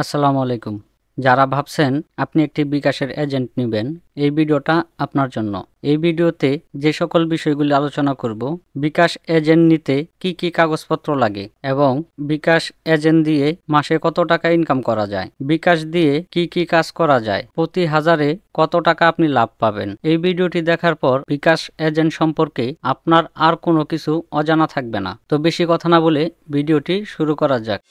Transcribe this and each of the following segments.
আসসালামু আলাইকুম। যারা ভাবছেন আপনি একটি বিকাশের এজেন্ট নিবেন, এই ভিডিওটা আপনার জন্য। এই ভিডিওতে যে সকল বিষয়গুলি আলোচনা করব, বিকাশ এজেন্ট নিতে কি কি কাগজপত্র লাগে এবং বিকাশ এজেন্ট দিয়ে মাসে কত টাকা ইনকাম করা যায়, বিকাশ দিয়ে কি কি কাজ করা যায়, প্রতি হাজারে কত টাকা আপনি লাভ পাবেন। এই ভিডিওটি দেখার পর বিকাশ এজেন্ট সম্পর্কে আপনার আর কোনো কিছু অজানা থাকবে না। তো বেশি কথা না বলে ভিডিওটি শুরু করা যাক।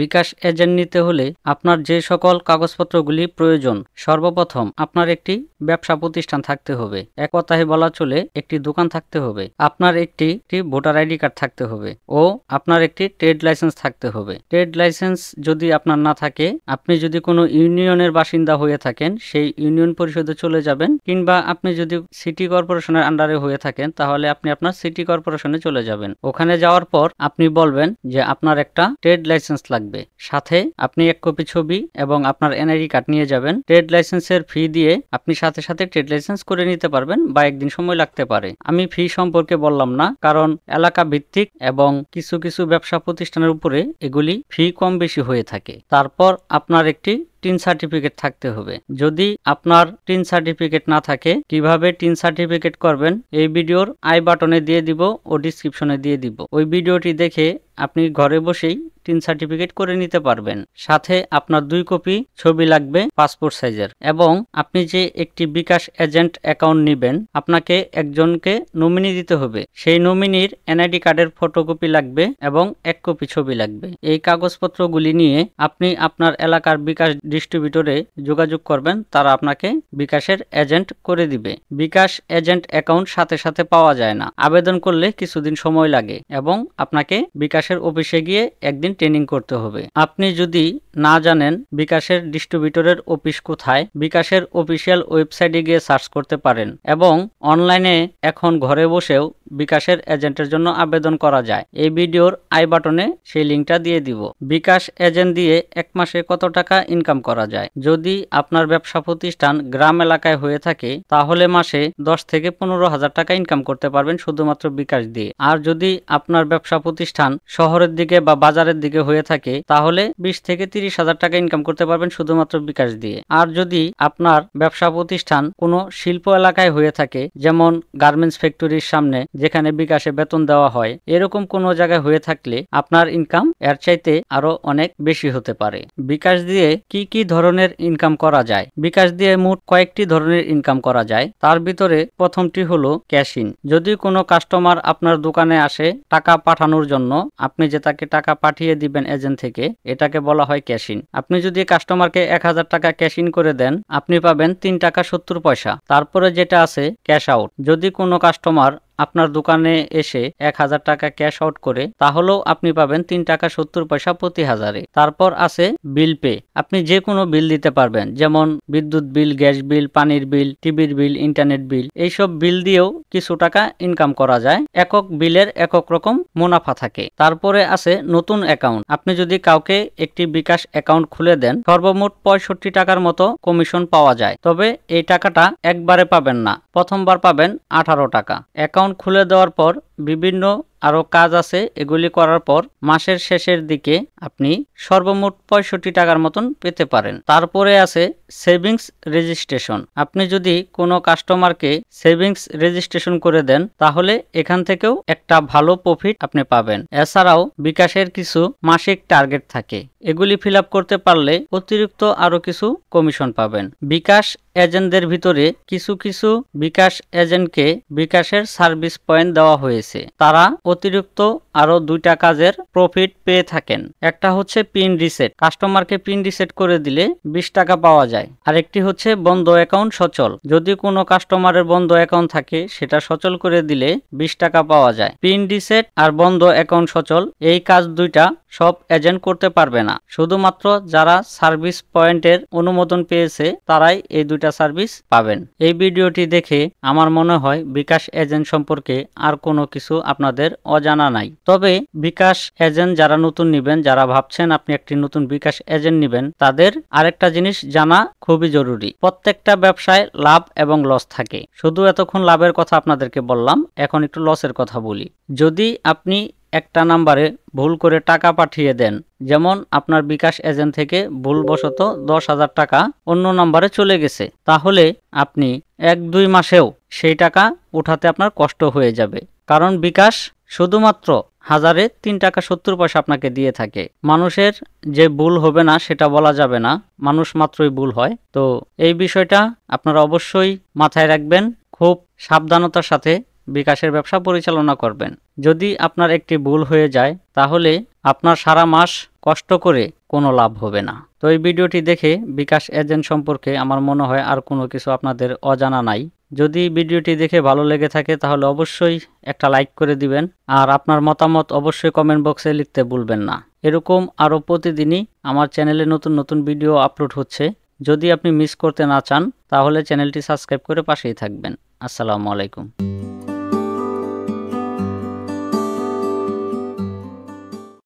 বিকাশ এজেন্ট নিতে হলে আপনার যে সকল কাগজপত্রগুলি প্রয়োজন, সর্বপ্রথম আপনার একটি ব্যবসা প্রতিষ্ঠান থাকতে হবে। এক কথায় বলা চলে একটি দোকান থাকতে হবে। আপনার একটি ভোটার আইডি কার্ড থাকতে হবে ও আপনার একটি ট্রেড লাইসেন্স থাকতে হবে। ট্রেড লাইসেন্স যদি আপনার না থাকে, আপনি যদি কোনো ইউনিয়নের বাসিন্দা হয়ে থাকেন, সেই ইউনিয়ন পরিষদে চলে যাবেন, কিংবা আপনি যদি সিটি কর্পোরেশনের আন্ডারে হয়ে থাকেন, তাহলে আপনি আপনার সিটি কর্পোরেশনে চলে যাবেন। ওখানে যাওয়ার পর আপনি বলবেন যে আপনার একটা ট্রেড লাইসেন্স লাগবে। সাথে আপনি এক কপি ছবি এবং আপনার এনআইডি কার্ড নিয়ে যাবেন। ট্রেড লাইসেন্সের ফি দিয়ে আপনি সাথে সাথে ট্রেড লাইসেন্স করে নিতে পারবেন বা একদিন সময় লাগতে পারে। আমি ফি সম্পর্কে বললাম না, কারণ এলাকা ভিত্তিক এবং কিছু কিছু ব্যবসা প্রতিষ্ঠানের উপরে এগুলি ফি কম বেশি হয়ে থাকে। তারপর আপনার একটি টিন সার্টিফিকেট থাকতে হবে। যদি আপনার টিন সার্টিফিকেট না থাকে, কিভাবে টিন সার্টিফিকেট করবেন এই ভিডিওর আই বাটনে দিয়ে দিব ও ডিসক্রিপশনে দিয়ে দিব। ওই ভিডিওটি দেখে আপনি ঘরে বসেই টিন সার্টিফিকেট করে নিতে পারবেন। সাথে আপনার 2 কপি ছবি লাগবে পাসপোর্ট সাইজের। এবং আপনি যে একটি বিকাশ এজেন্ট অ্যাকাউন্ট নেবেন, আপনাকে একজনকে নমিনি দিতে হবে। সেই নমিনির এনআইডি কার্ডের ফটোকপি লাগবে এবং 1 কপি ছবি লাগবে। এই কাগজপত্রগুলি নিয়ে আপনি আপনার এলাকার বিকাশ ডিস্ট্রিবিউটরে যোগাযোগ করবেন, তারা আপনাকে বিকাশের এজেন্ট করে দিবে। বিকাশ এজেন্ট অ্যাকাউন্ট সাথে সাথে পাওয়া যায় না, আবেদন করলে কিছুদিন সময় লাগে এবং আপনাকে বিকাশের অফিসে গিয়ে একদিন ট্রেনিং করতে হবে। আপনি যদি না জানেন বিকাশের ডিস্ট্রিবিউটরের অফিস কোথায়, বিকাশের অফিসিয়াল ওয়েবসাইটে গিয়ে সার্চ করতে পারেন এবং অনলাইনে এখন ঘরে বসেও বিকাশের এজেন্টের জন্য আবেদন করা যায়। এই ভিডিওর আই বাটনে সেই লিঙ্কটা দিয়ে দিব। বিকাশ এজেন্ট দিয়ে এক মাসে কত টাকা ইনকাম করা যায়। যদি আপনার ব্যবসা প্রতিষ্ঠান গ্রাম এলাকায় হয়ে থাকে, তাহলে মাসে 10 থেকে 15,000 টাকা ইনকাম করতে পারবেন শুধুমাত্র বিকাশ দিয়ে। আর যদি আপনার ব্যবসা প্রতিষ্ঠান শহরের দিকে বা বাজারের দিকে হয়ে থাকে, তাহলে 20 থেকে 30,000 টাকা ইনকাম করতে পারবেন শুধুমাত্র বিকাশ দিয়ে। আর যদি আপনার ব্যবসা প্রতিষ্ঠান কোনো শিল্প এলাকায় হয়ে থাকে, যেমন গার্মেন্টস ফ্যাক্টরির সামনে যেখানে বিকাশে বেতন দেওয়া হয়, এরকম কোনো জায়গায় হয়ে থাকলে আপনার ইনকাম এর চাইতে আরো অনেক বেশি হতে পারে। বিকাশ দিয়ে কি কি ধরনের ইনকাম করা যায়? বিকাশ দিয়ে মোট কয়েকটি ধরনের ইনকাম করা যায়। তার ভিতরে প্রথমটি হলো ক্যাশ ইন। যদি কোনো কাস্টমার আপনার দোকানে আসে টাকা পাঠানোর জন্য, আপনি যে তাকে টাকা পাঠিয়ে দিবেন এজেন্ট থেকে, এটাকে বলা হয় ক্যাশ ইন। আপনি যদি কাস্টমারকে 1000 টাকা ক্যাশ ইন করে দেন, আপনি পাবেন 3 টাকা 70 পয়সা। তারপরে যেটা আছে ক্যাশ আউট। যদি কোনো কাস্টমার আপনার দোকানে এসে 1000 টাকা ক্যাশ আউট করে, তাহলেও আপনি পাবেন 3 টাকা 70 পয়সা প্রতি হাজারে। তারপর আছে বিল পে। আপনি যে কোনো বিল দিতে পারবেন, যেমন বিদ্যুৎ বিল, গ্যাস বিল, পানির বিল, টিভির বিল, ইন্টারনেট বিল। এইসব বিল দিয়েও কিছু টাকা ইনকাম করা যায়। একক বিলের একক রকম মুনাফা থাকে। তারপরে আছে নতুন অ্যাকাউন্ট। আপনি যদি কাউকে একটি বিকাশ অ্যাকাউন্ট খুলে দেন, সর্বমোট 65 টাকার মতো কমিশন পাওয়া যায়। তবে এই টাকাটা একবারে পাবেন না, প্রথমবার পাবেন 18 টাকা। অ্যাকাউন্ট খুলে দেওয়ার পর বিভিন্ন আরো কাজ আছে, এগুলি করার পর মাসের শেষের দিকে আপনি সর্বমোট 65 টাকার মতন পেতে পারেন। তারপরে আছে সেভিংস রেজিস্ট্রেশন। আপনি যদি কোনো কাস্টমারকে সেভিংস রেজিস্ট্রেশন করে দেন, তাহলে এখান থেকেও একটা ভালো প্রফিট আপনি পাবেন। এছাড়াও বিকাশের কিছু মাসিক টার্গেট থাকে, এগুলি ফিল আপ করতে পারলে অতিরিক্ত আরো কিছু কমিশন পাবেন। বিকাশ এজেন্টদের ভিতরে কিছু কিছু বিকাশ এজেন্টকে বিকাশের সার্ভিস পয়েন্ট দেওয়া হয়েছে। তারা অতিরিক্ত আরো 2টা কাজের প্রফিট পেয়ে থাকেন। একটা হচ্ছে পিন রিসেট। কাস্টমারকে পিন রিসেট করে দিলে 20 টাকা পাওয়া যায়। আরেকটি হচ্ছে বন্ধ অ্যাকাউন্ট সচল। যদি কোনো কাস্টমারের বন্ধ অ্যাকাউন্ট থাকে, সেটা সচল করে দিলে 20 টাকা পাওয়া যায়। পিন রিসেট আর বন্ধ অ্যাকাউন্ট সচল, এই কাজ 2টা সব এজেন্ট করতে পারবে না। শুধুমাত্র যারা সার্ভিস পয়েন্টের অনুমোদন পেয়েছে, তারাই এই 2টা সার্ভিস পাবেন। এই ভিডিওটি দেখে আমার মনে হয় বিকাশ এজেন্ট সম্পর্কে আর কোনো কিছু আপনাদের অজানা নাই। তবে বিকাশ এজেন্ট যারা নতুন নেবেন, যারা ভাবছেন আপনি একটি নতুন বিকাশ এজেন্ট নেবেন, তাদের আরেকটা জিনিস জানা খুবই জরুরি। প্রত্যেকটা ব্যবসায় লাভ এবং লস থাকে। শুধু এতক্ষণ লাভের কথা আপনাদেরকে বললাম, এখন একটু লসের কথা বলি। যদি আপনি একটা নাম্বারে ভুল করে টাকা পাঠিয়ে দেন, যেমন আপনার বিকাশ এজেন্ট থেকে ভুলবশত 10,000 টাকা অন্য নাম্বারে চলে গেছে, তাহলে আপনি 1-2 মাসেও সেই টাকা উঠাতে আপনার কষ্ট হয়ে যাবে। কারণ বিকাশ শুধুমাত্র 1000-এ 3 টাকা 70 পয়সা আপনাকে দিয়ে থাকে। মানুষের যে ভুল হবে না সেটা বলা যাবে না, মানুষ মাত্রই ভুল হয়। তো এই বিষয়টা আপনারা অবশ্যই মাথায় রাখবেন, খুব সাবধানতার সাথে বিকাশের ব্যবসা পরিচালনা করবেন। যদি আপনার একটি ভুল হয়ে যায় তাহলে আপনার সারা মাস কষ্ট করে কোনো লাভ হবে না। তো এই ভিডিওটি দেখে বিকাশ এজেন্ট সম্পর্কে আমার মনে হয় আর কোনো কিছু আপনাদের অজানা নাই। যদি ভিডিওটি দেখে ভালো লেগে থাকে তাহলে অবশ্যই একটা লাইক করে দিবেন, আর আপনার মতামত অবশ্যই কমেন্ট বক্সে লিখতে ভুলবেন না। এরকম আরও প্রতিদিনই আমার চ্যানেলে নতুন নতুন ভিডিও আপলোড হচ্ছে। যদি আপনি মিস করতে না চান তাহলে চ্যানেলটি সাবস্ক্রাইব করে পাশেই থাকবেন। আসসালামু আলাইকুম।